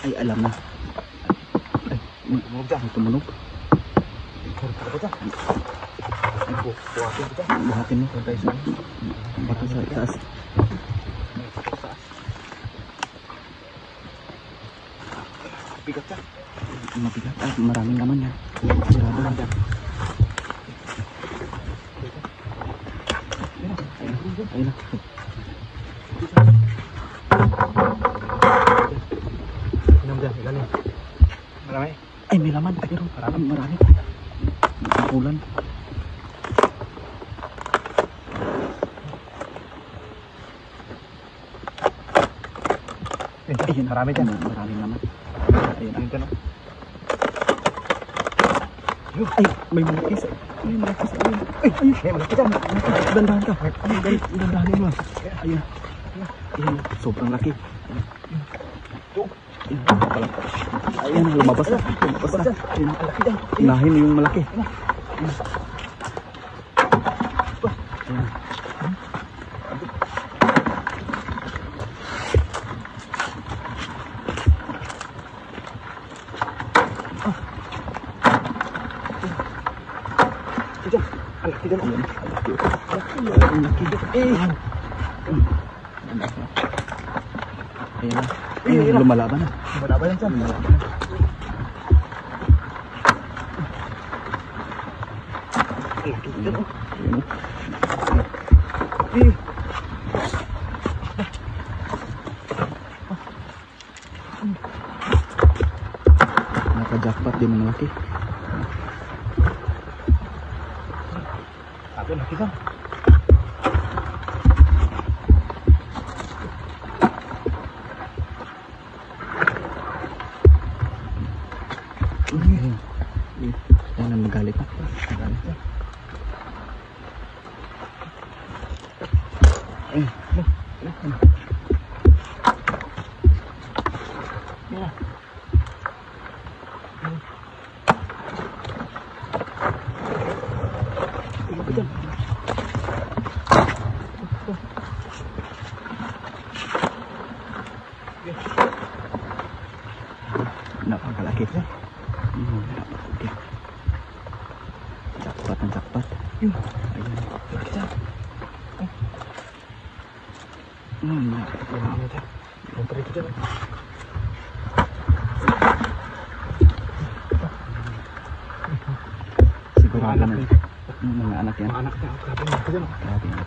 Ay, alam na. Ay, tumunog dyan. Tumunog. Ay, buhatin ko dyan. Buhatin mo. Bato sa itaas. Bigat dyan. Mabigat. Ah, maraming naman yan. Sirado lang dyan. Ayun na. Inom dyan, ilan eh. Marami? Ay, may laman. Pero marami. Ulan. Ayun, marami dyan. Maraming laman. Ayun, ayun dyan. Ay, may malaki sa... Ay, malaki sa... Ay, may malaki dyan. Dandahan ka. Dandahanin mo. Ayun. Ayun, sobrang laki. Ayun, lumabas na. Ayun, malaki dyan. Inahin yung malaki. Ayun. Laki dyan. Ayun, lumalaban na. Lumalaban yan dyan. Naka-jackpot din ang laki. Ayun, laki dyan. Yan ang magalit na. Magalit na. Ayun. Yan. Napakalaki po. Napakalaki. Jackpot ang jackpot. Ayun. Nakita. Nakita. Yung parito dyan. Sigurado na. Mga anak yan. Mga anak yan. Grabe.